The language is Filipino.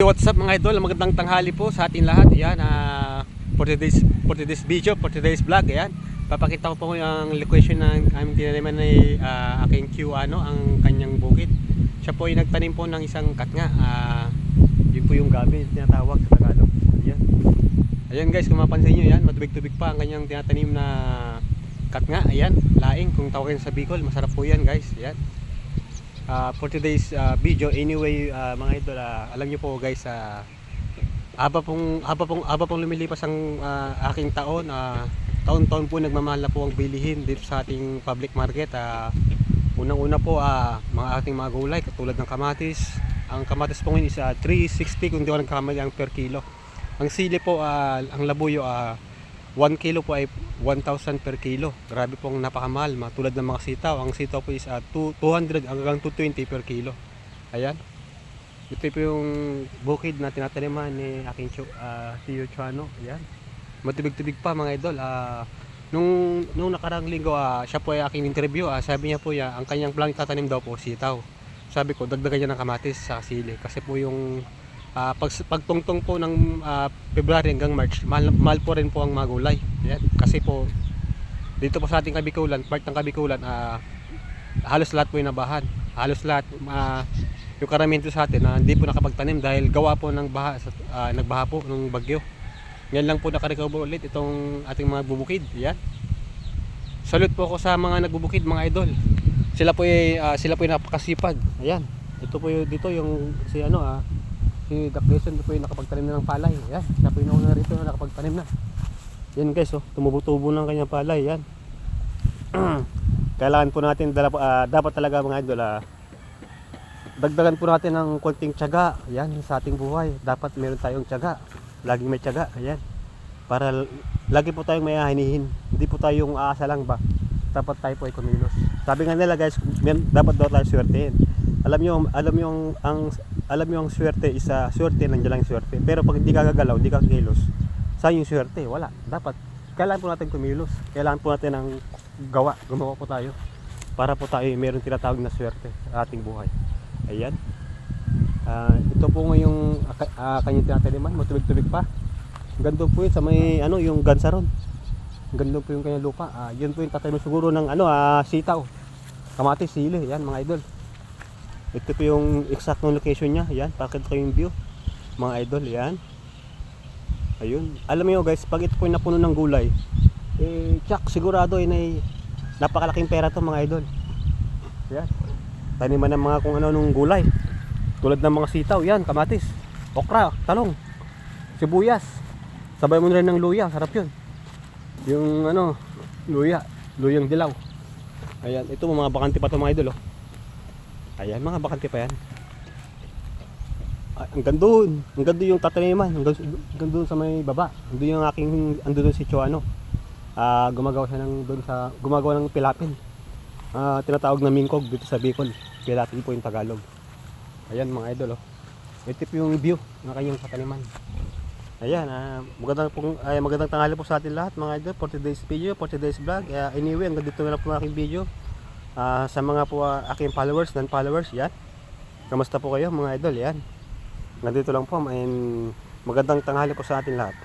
what's up mga idol? Magandang tanghali po sa ating lahat. Ayan, for today's video, for today's vlog. Ayan, papakita ko po yung location ng aming tinaniman ni aking Q, ang kanyang bukid. Siya po ay nagtanim po ng isang katnga. Yun po yung gabi tinatawag sa Tagalog. Ayan. Ayan guys, kung mapansin nyo, yan, matubig-tubig pa ang kanyang tinatanim na katnga. Ayan, laing kung tawagin sa Bicol. Masarap po yan guys. Ayan. For today's video anyway, mga idol, alam niyo po guys, haba pong lumilipas ang aking taon, taon-taon po nagmamahal na po ang bilihin dito sa ating public market. Unang-una po mga ating mga gulay katulad ng kamatis. Ang kamatis po ngayon is 360 kung di ako nagkamali ang per kilo. Ang sili po, ang labuyo, 1 kilo po ay 1,000 per kilo. Grabe pong napakamahal. Tulad ng mga sitaw. Ang sitaw po is 200 hanggang 220 per kilo. Ayan. Ito po yung bukid na tinataniman ni aking Tio Chuano. Ayan. Matubig-tubig pa mga idol. Nung nakarang linggo, siya po ay aking interview. Sabi niya po ang kanyang plan tatanim daw po sitaw. Sabi ko, dagdagan niya ng kamatis sa sili. Kasi po yung pagtungtong po ng February hanggang March, mahal po rin po ang mga gulay. Ayan. Kasi po dito po sa ating Kabikulan, part ng Kabikulan, halos lahat po yung nabahan. Halos lahat, yung karamihan sa atin hindi po nakapagtanim dahil gawa po ng baha, nagbaha po ng bagyo. Ngayon lang po nakarecover ulit itong ating mga bubukid. Ayan. Salute po ako sa mga nagbubukid mga idol. Sila po ay napakasipag. Ayan. Ito po dito yung si Doc Jason po yung nakapagtanim na ng palay. Ayan, siya po yung nauna rito na nakapagtanim na. Yan guys, tumubo-tubo ng kanyang palay. Yan. Kailangan po natin, dapat talaga mga idol, dagdagan po natin ng konting tiyaga. Ayan, sa ating buhay. Dapat meron tayong tiyaga. Laging may tiyaga. Ayan. Para lagi po tayong may hinihin. Hindi po tayong aasa lang ba. Dapat tayo po ay kumilos. Sabi nga nila guys, dapat daw tayo swertein. Alam niyo ang swerte is swerte, nandiyan lang yung swerte. Pero pag hindi ka gagalaw, hindi ka kilos, saan yung swerte? Wala. Dapat kailangan po natin kumilos. Kailangan po natin ng gumawa po tayo para po tayo meron tinatawag na swerte sa ating buhay. Ayan. Ito po ngayong kanyang tinataniman, matubig-tubig pa. Ganda po yun sa may yung gansaron. Ganda po yung kanyang lupa. Yun po yung tatanim siguro ng sitaw, kamatis, sili. Yan mga idol. Ito po yung exact location niya. Yan, pakita ko yung view mga idol. Yan. Ayun. Alam niyo guys, pag ito po yung napuno ng gulay, sigurado ay napakalaking pera to mga idol. Yan. Taniman ng mga kung ano nung gulay. Tulad ng mga sitaw, yan, kamatis, okra, talong, sibuyas. Sabay mo na rin ng luya, sarap yun. Yung luyang dilaw. Ayan, ito mga bakante pa to mga idol. Ayan, mga bakante pa yan. Ang ganda yung tataniman. Ang ganda sa may baba. Ando doon si Chuano. Gumagawa ng pilapil. Tinatawag na mingkog dito sa Bicol. Pilapil po yung Tagalog. Ayan mga idol. Ito po yung view ng kanyang tataniman. Ayan, magandang tanghali po sa atin lahat mga idol. For today's video, for today's vlog. Anyway, hanggang dito na po ang aking video. Sa mga po aking followers, non-followers, yan. Kamusta po kayo mga idol? Yan. Nandito lang po, magandang tanghali po sa atin lahat.